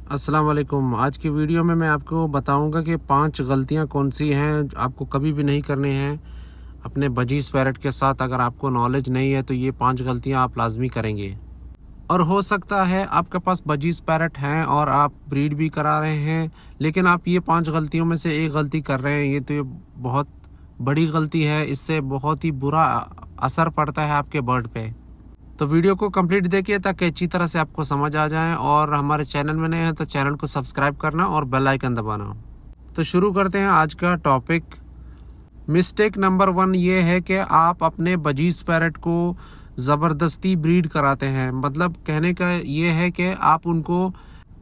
अस्सलाम वालेकुम। आज की वीडियो में मैं आपको बताऊंगा कि 5 गलतियां कौन सी हैं आपको कभी भी नहीं करनी हैं अपने बजीज़ पैरट के साथ। अगर आपको नॉलेज नहीं है तो ये 5 गलतियां आप लाजमी करेंगे। और हो सकता है आपके पास बजीज़ पैरट हैं और आप ब्रीड भी करा रहे हैं, लेकिन आप ये 5 गलतियों में से एक गलती कर रहे हैं। ये बहुत बड़ी गलती है। इससे बहुत ही बुरा असर पड़ता है आपके बर्ड पे। तो वीडियो को कंप्लीट देखिए ताकि अच्छी तरह से आपको समझ आ जाए। और हमारे चैनल में नए हैं तो चैनल को सब्सक्राइब करना और बेल आइकन दबाना। तो शुरू करते हैं आज का टॉपिक। मिस्टेक नंबर 1 ये है कि आप अपने बजीज़ पैरट को ज़बरदस्ती ब्रीड कराते हैं। मतलब कहने का ये है कि आप उनको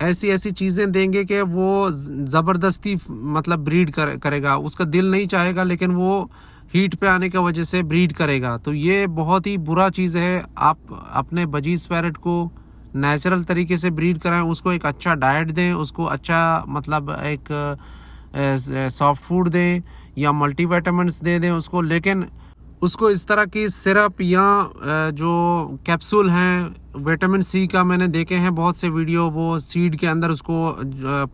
ऐसी ऐसी चीज़ें देंगे कि वो ज़बरदस्ती मतलब ब्रीड करेगा। उसका दिल नहीं चाहेगा लेकिन वो हीट पे आने की वजह से ब्रीड करेगा। तो ये बहुत ही बुरा चीज़ है। आप अपने बजीज़ पैरट को नेचुरल तरीके से ब्रीड कराएं, उसको एक अच्छा डाइट दें, उसको अच्छा मतलब एक सॉफ्ट फूड दें या मल्टीविटामिन्स दे दें उसको। लेकिन उसको इस तरह की सिरप या जो कैप्सूल हैं विटामिन सी का, मैंने देखे हैं बहुत से वीडियो, वो सीड के अंदर उसको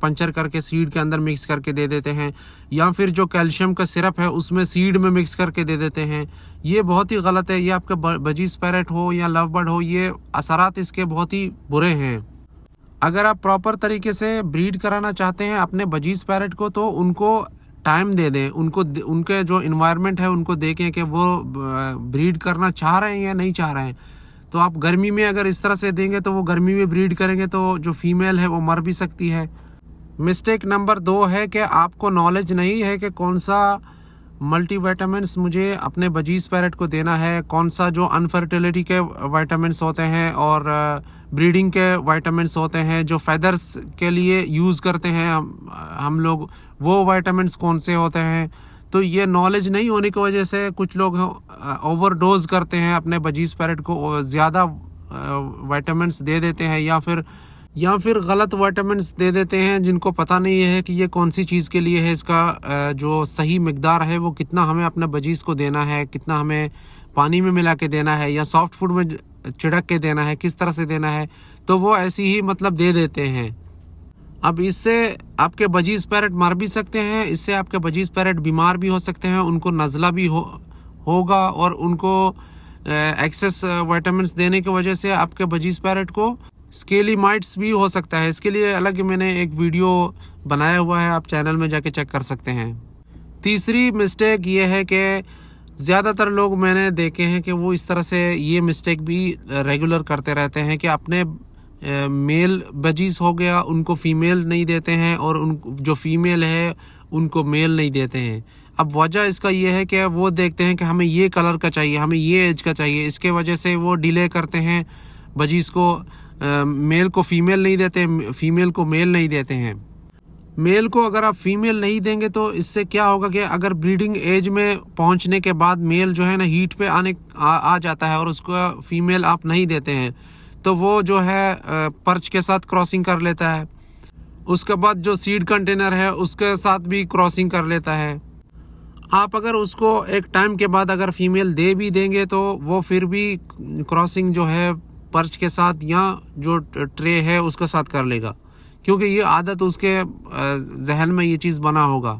पंचर करके सीड के अंदर मिक्स करके दे देते हैं, या फिर जो कैल्शियम का सिरप है उसमें सीड में मिक्स करके दे देते हैं। ये बहुत ही गलत है। ये आपके बजीज़ पैरट हो या लव बर्ड हो, ये असरात इसके बहुत ही बुरे हैं। अगर आप प्रॉपर तरीके से ब्रीड कराना चाहते हैं अपने बजीज़ पैरट को तो उनको टाइम दे दें। उनको उनके जो इन्वायरमेंट है उनको देखें कि वो ब्रीड करना चाह रहे हैं या नहीं चाह रहे हैं। तो आप गर्मी में अगर इस तरह से देंगे तो वो गर्मी में ब्रीड करेंगे तो जो फीमेल है वो मर भी सकती है। मिस्टेक नंबर 2 है कि आपको नॉलेज नहीं है कि कौन सा मल्टीविटामिन्स मुझे अपने बजीज़ पैरट को देना है, कौन सा जो अनफर्टिलिटी के विटामिन्स होते हैं और ब्रीडिंग के विटामिन्स होते हैं, जो फेदर्स के लिए यूज़ करते हैं हम लोग, वो विटामिन्स कौन से होते हैं। तो ये नॉलेज नहीं होने की वजह से कुछ लोग ओवरडोज करते हैं, अपने बजीज़ पैरट को ज़्यादा विटामिन्स दे देते हैं या फिर गलत विटामिन्स दे देते हैं जिनको पता नहीं है कि ये कौन सी चीज़ के लिए है। इसका जो सही मिकदार है वो कितना हमें अपने बजीज़ को देना है, कितना हमें पानी में मिला के देना है या सॉफ्ट फूड में छिड़क के देना है, किस तरह से देना है, तो वो ऐसी ही मतलब दे देते हैं। अब इससे आपके बजीज़ पैरट मर भी सकते हैं, इससे आपके बजीज़ पैरट बीमार भी हो सकते हैं, उनको नज़ला भी होगा और उनको एक्सेस विटामिन्स देने की वजह से आपके बजीज़ पैरट को स्केली माइट्स भी हो सकता है। इसके लिए अलग मैंने एक वीडियो बनाया हुआ है, आप चैनल में जाके चेक कर सकते हैं। तीसरी मिस्टेक ये है कि ज़्यादातर लोग मैंने देखे हैं कि वो इस तरह से ये मिस्टेक भी रेगुलर करते रहते हैं कि अपने मेल बजीज़ हो गया उनको फ़ीमेल नहीं देते हैं और उन जो फ़ीमेल है उनको मेल नहीं देते हैं। अब वजह इसका ये है कि वो देखते हैं कि हमें ये कलर का चाहिए, हमें ये एज का चाहिए, इसके वजह से वो डिले करते हैं बजीज़ को। मेल को फ़ीमेल नहीं देते, फ़ीमेल को मेल नहीं देते हैं। मेल को अगर आप फीमेल नहीं देंगे तो इससे क्या होगा कि अगर ब्रीडिंग एज में पहुंचने के बाद मेल जो है ना हीट पे आ जाता है और उसको फीमेल आप नहीं देते हैं तो वो जो है पर्च के साथ क्रॉसिंग कर लेता है। उसके बाद जो सीड कंटेनर है उसके साथ भी क्रॉसिंग कर लेता है। आप अगर उसको एक टाइम के बाद अगर फीमेल दे भी देंगे तो वो फिर भी क्रॉसिंग जो है पर्च के साथ या जो ट्रे है उसके साथ कर लेगा, क्योंकि ये आदत उसके जहन में ये चीज़ बना होगा।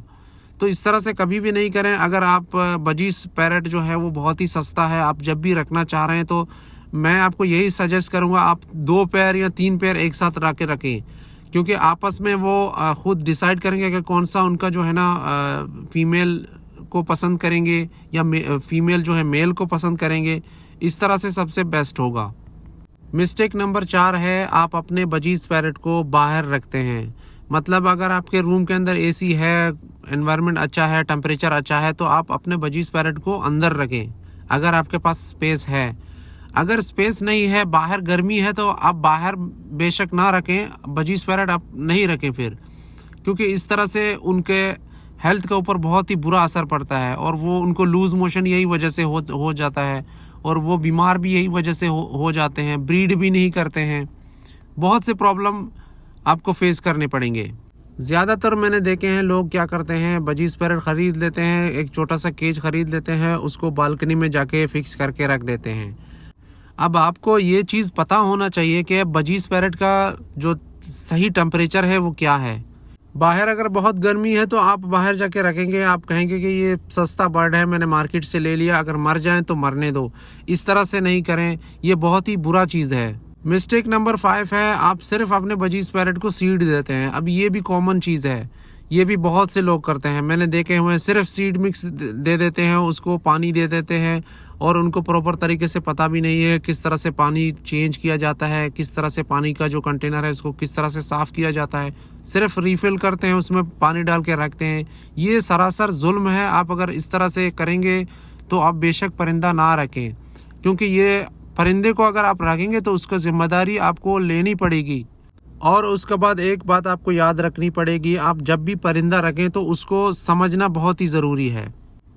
तो इस तरह से कभी भी नहीं करें। अगर आप बजीज़ पैरट जो है वो बहुत ही सस्ता है, आप जब भी रखना चाह रहे हैं तो मैं आपको यही सजेस्ट करूँगा आप 2 पेयर या 3 पेयर एक साथ ला के रखें, क्योंकि आपस में वो ख़ुद डिसाइड करेंगे कि कौन सा उनका जो है ना फीमेल को पसंद करेंगे या फीमेल जो है मेल को पसंद करेंगे। इस तरह से सबसे बेस्ट होगा। मिस्टेक नंबर 4 है आप अपने बजीज़ पैरट को बाहर रखते हैं। मतलब अगर आपके रूम के अंदर एसी है, एनवायरनमेंट अच्छा है, टेम्परेचर अच्छा है, तो आप अपने बजीज़ पैरट को अंदर रखें अगर आपके पास स्पेस है। अगर स्पेस नहीं है, बाहर गर्मी है, तो आप बाहर बेशक ना रखें, बजीज़ पैरट आप नहीं रखें फिर, क्योंकि इस तरह से उनके हेल्थ के ऊपर बहुत ही बुरा असर पड़ता है और वो उनको लूज़ मोशन यही वजह से हो जाता है और वो बीमार भी यही वजह से हो जाते हैं, ब्रीड भी नहीं करते हैं। बहुत से प्रॉब्लम आपको फेस करने पड़ेंगे। ज़्यादातर मैंने देखे हैं लोग क्या करते हैं, बजीज़ पैरट ख़रीद लेते हैं, एक छोटा सा केज ख़रीद लेते हैं, उसको बालकनी में जाके फ़िक्स करके रख देते हैं। अब आपको ये चीज़ पता होना चाहिए कि बजीज़ पैरट का जो सही टेम्परेचर है वो क्या है। बाहर अगर बहुत गर्मी है तो आप बाहर जाके रखेंगे, आप कहेंगे कि ये सस्ता बर्ड है, मैंने मार्केट से ले लिया, अगर मर जाए तो मरने दो। इस तरह से नहीं करें, ये बहुत ही बुरा चीज़ है। मिस्टेक नंबर 5 है, आप सिर्फ अपने बजीज पैरेट को सीड देते हैं। अब ये भी कॉमन चीज़ है, ये भी बहुत से लोग करते हैं, मैंने देखे हुए हैं। सिर्फ सीड मिक्स दे देते हैं, उसको पानी दे देते हैं और उनको प्रॉपर तरीके से पता भी नहीं है किस तरह से पानी चेंज किया जाता है, किस तरह से पानी का जो कंटेनर है उसको किस तरह से साफ़ किया जाता है। सिर्फ रिफ़िल करते हैं, उसमें पानी डाल के रखते हैं। ये सरासर जुल्म है। आप अगर इस तरह से करेंगे तो आप बेशक परिंदा ना रखें, क्योंकि ये परिंदे को अगर आप रखेंगे तो उसका ज़िम्मेदारी आपको लेनी पड़ेगी। और उसके बाद एक बात आपको याद रखनी पड़ेगी, आप जब भी परिंदा रखें तो उसको समझना बहुत ही ज़रूरी है।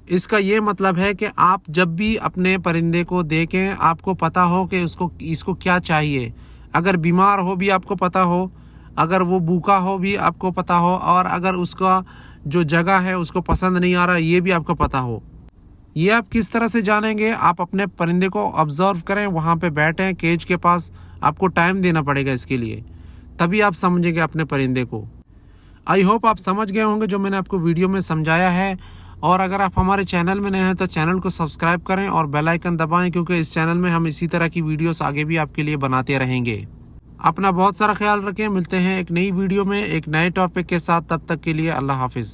इसका ये मतलब है कि आप जब भी अपने परिंदे को देखें, आपको पता हो कि इसको क्या चाहिए। अगर बीमार हो भी आपको पता हो, अगर वो भूखा हो भी आपको पता हो, और अगर उसका जो जगह है उसको पसंद नहीं आ रहा ये भी आपको पता हो। ये आप किस तरह से जानेंगे? आप अपने परिंदे को ऑब्जर्व करें, वहाँ पे बैठें केज के पास, आपको टाइम देना पड़ेगा इसके लिए, तभी आप समझेंगे अपने परिंदे को। आई होप आप समझ गए होंगे जो मैंने आपको वीडियो में समझाया है। और अगर आप हमारे चैनल में नए हैं तो चैनल को सब्सक्राइब करें और बेल आइकन दबाएं, क्योंकि इस चैनल में हम इसी तरह की वीडियोस आगे भी आपके लिए बनाते रहेंगे। अपना बहुत सारा ख्याल रखें। मिलते हैं एक नई वीडियो में एक नए टॉपिक के साथ। तब तक के लिए अल्लाह हाफिज़।